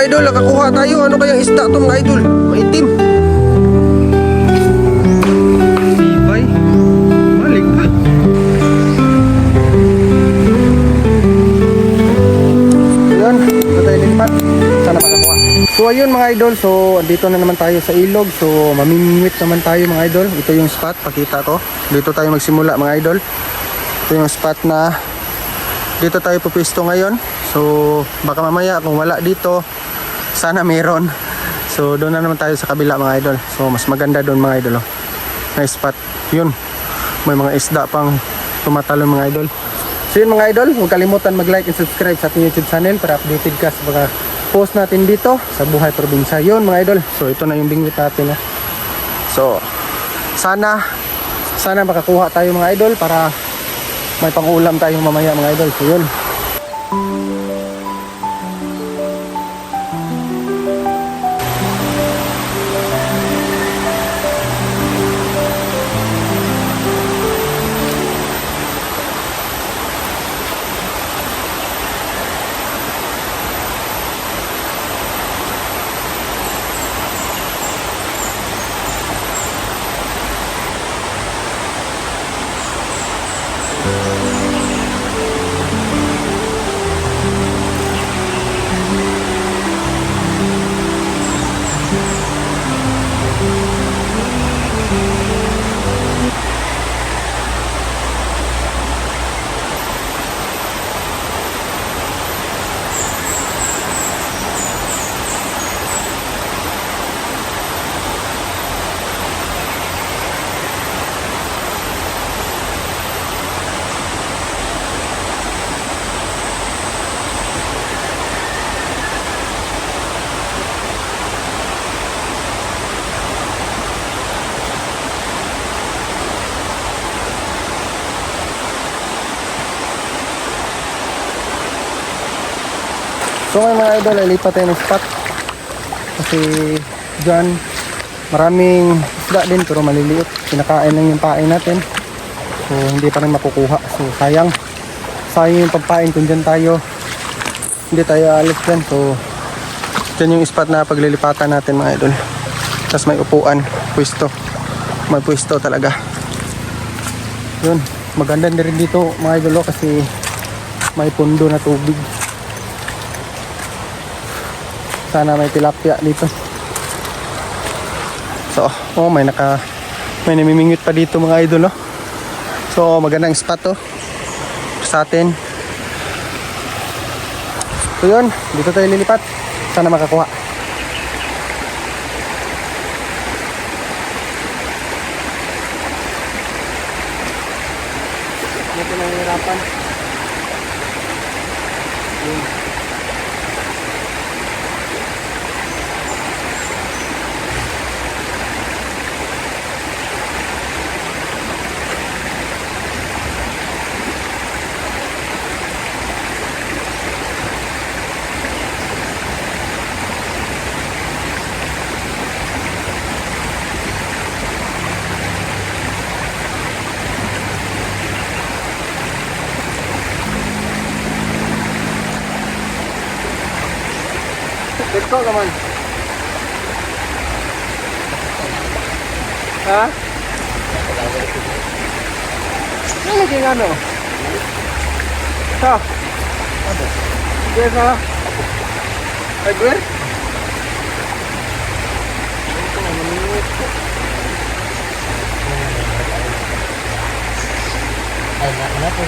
idol, nakakuha tayo. Ano kayang isda to mga idol? Maitim. Tibay. Balik pa. Ayan, ito tayo lilipat. Sana makakuha. So ayun mga idol, so dito na naman tayo sa ilog. So mamimingwit naman tayo mga idol. Ito yung spot, pakita ko. Dito tayo magsimula mga idol. Ito yung spot na dito tayo pupisto ngayon. So baka mamaya kung wala dito, sana meron. So doon na naman tayo sa kabila mga idol. So mas maganda doon mga idol. Nice spot. Yun. May mga isda pang tumatalon mga idol. So yun mga idol, huwag kalimutan mag-like and subscribe sa ating YouTube channel para updated ka sa mga post natin dito sa Buhay Probinsya. Yun mga idol. So ito na yung bingwit natin. So sana makakuha tayo mga idol para may pang-ulam tayo mamaya mga idol. So yun. So ngayon mga idol, lipat tayo ng spot kasi dyan maraming isda din pero maliliit, kinakain lang yung pain natin, so hindi pa rin makukuha. So sayang yung pagpain kung dyan tayo hindi tayo alis dyan. So dyan yung spot na paglilipatan natin mga idol, tapos may upuan, pwesto, may pwesto talaga. Yun, maganda din rin dito mga idol kasi may pundo na tubig. Sana may tilapia dito. So, may namimingwit pa dito mga idol, no? So, magandang spot to sa atin. So, yun. Dito tayo lilipat. Sana makakuha. Dito na hirapan. Yun. Let's go naman. Ha? Ano naging ano? Sa? Sige sa? Agwer? Ay, na po.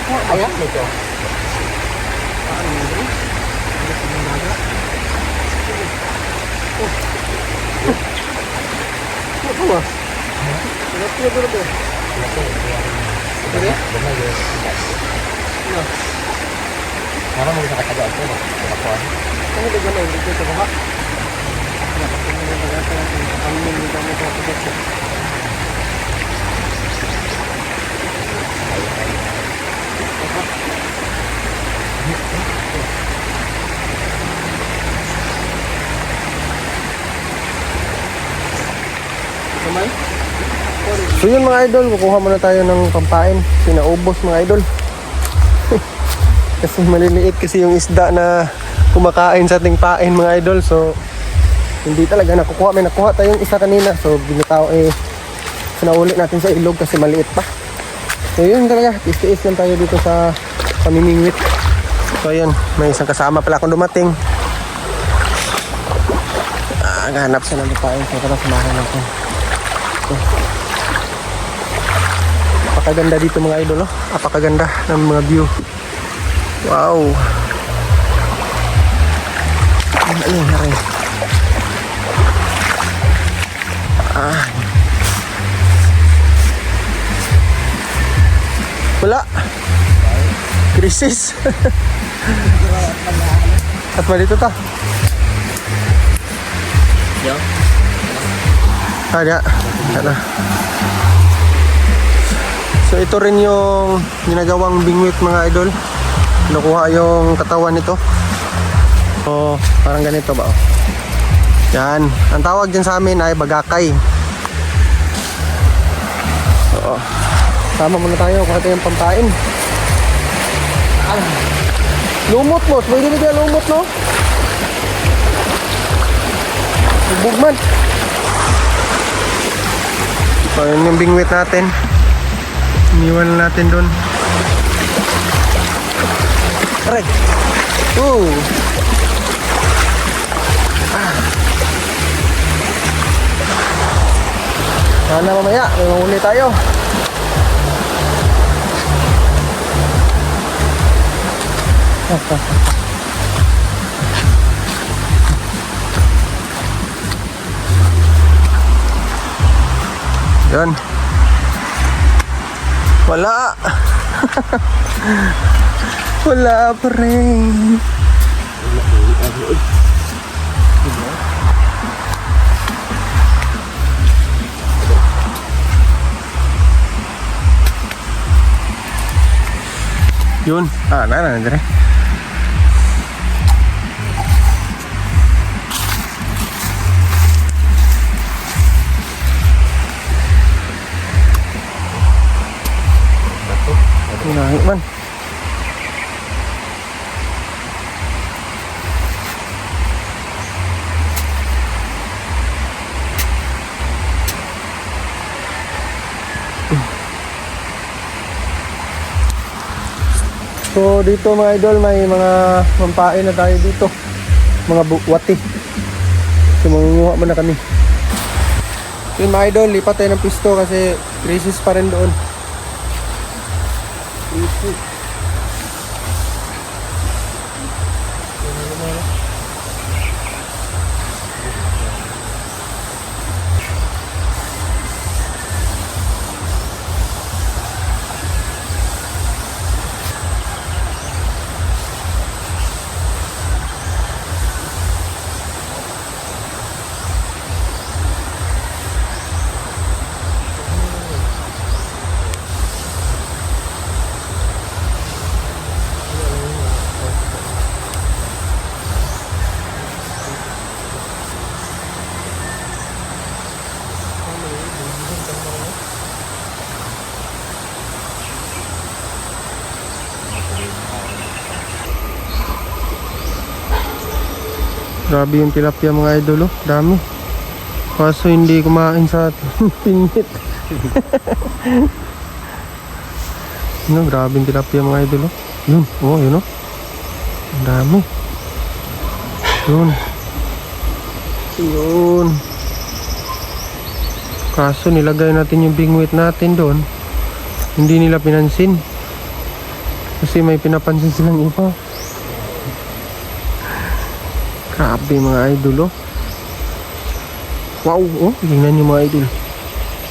Ayan nito. Apa ba? Kenapa berapa? Berapa? Mana mau bisa kata apa? Apa? Kamu udah jalan di situ Pak? Ya, kamu udah kata kamu minta mau apa? So yun mga idol, kukuha muna tayo ng pampain. Sinaubos mga idol. Kasi maliliit kasi yung isda na kumakain sa ating pain mga idol. So hindi talaga nakukuha. May nakuha tayong isa kanina. So binitaw sinauli natin sa ilog kasi maliit pa. So yun talaga, tiis-tiis lang tayo dito sa pamimingwit. So ayun, may isang kasama pala akong dumating. Naghahanap siya ng pain. So tara, samahan natin. Apakaganda dito mga idol, oh. Apakaganda ng mga view. Wow. Ano yung hari? Wala. Krisis. At ba dito ta? Ada. Ada. So ito rin yung ginagawang bingwit mga idol. Nakuha yung katawan nito. So parang ganito ba? Yan. Ang tawag dyan sa amin ay bagakay. Oo. Sama muna tayo kung ito yung pampain. Lumot mo. May dinig na lumot, no? Bugman. So yun yung bingwit natin. Iniwan natin doon. Aray. Sana mamaya may mahuli tayo. Yan. Wala. Wala pa rin. Yun. Dire. Nahi man. So dito mga idol, may mga mampain na tayo dito. Mga wati. So mangunguha muna kami. Yun mga idol, lipat tayo ng pisto kasi crisis pa rin doon. Grabe yung tilapia mga idol, oh. Dami. Kaso hindi kumain sa atin. Pingit. No, grabe yung tilapia mga idol, oh. Yun, oh, yun, oh. Ang dami. Yun. Yun. Kaso nilagay natin yung bingwit natin doon. Hindi nila pinansin. Kasi may pinapansin silang iba. Grabe mga idol, oh. Wow, oh, tingnan nyo mga idol.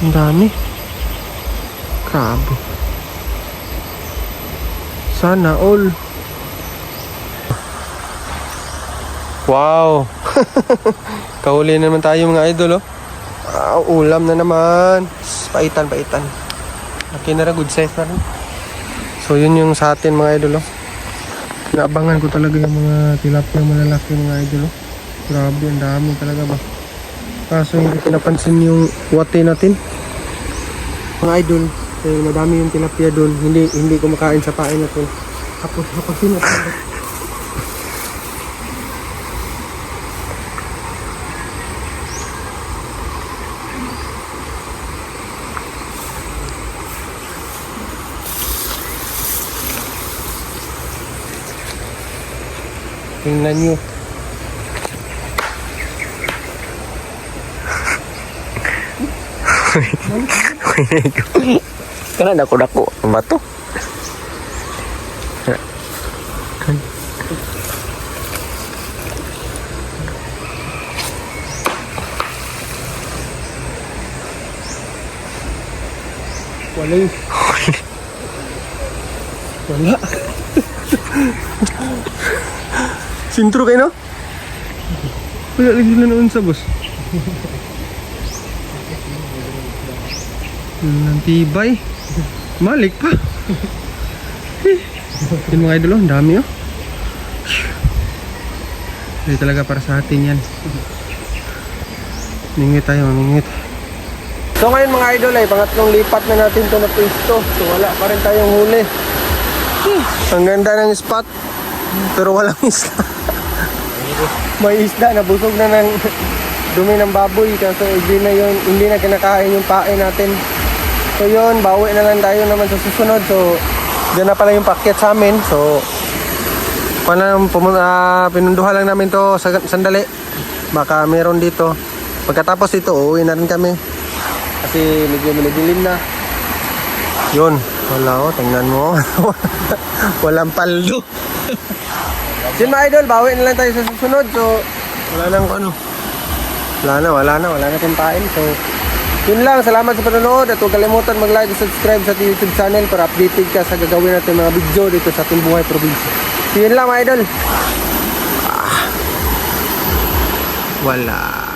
Ang dami. Grabe. Sana all. Wow. Kahuli na naman tayo mga idol, oh. Ulam na naman. Paitan. Okay na rin, good size na rin. So yun yung sa atin mga idol, oh. Naabangan ko talaga yung mga tilapia malalaki mga idol, oh. Grabe, ang dami talaga ba. Kaso hindi pinapansin yung wate natin mga idol. Madami yung tilapia doon. Hindi kumakain sa pain natin. Hapos sino. Tingnan nyo. Kana dako-dako ang bato. Wala yun. Wala. Sintro kayo, no? Wala lagi na noon sa boss. Ang tibay. Malik pa. Yung mga idol, ang dami, oh. Hindi talaga para sa atin yan. Mingwit tayo, mamingwit. So ngayon mga idol ay pangatlong lipat na natin to na pwesto. So wala pa rin tayong huli. Ang ganda ng spot. Pero walang isda. May isda, nabusog na ng dumi ng baboy. Kaso hindi na kinakain yung pain natin. So yun, bawi na lang tayo naman sa susunod. So dyan na pala yung packet sa amin. So pinunduhan lang namin to sa sandali. Baka meron dito. Pagkatapos dito, uuwi na rin kami. Kasi medyo minidilim na. Yun, wala, oh, tingnan mo. Walang paldo. Yun mga idol, bawi na lang tayo sa susunod. So wala na tayong pain. So yun lang, salamat sa panonood. At huwag kalimutan mag-like at subscribe sa ating YouTube channel para updated ka sa gagawin natin mga video dito sa ating buhay probinsya. So yun lang mga idol. Wala.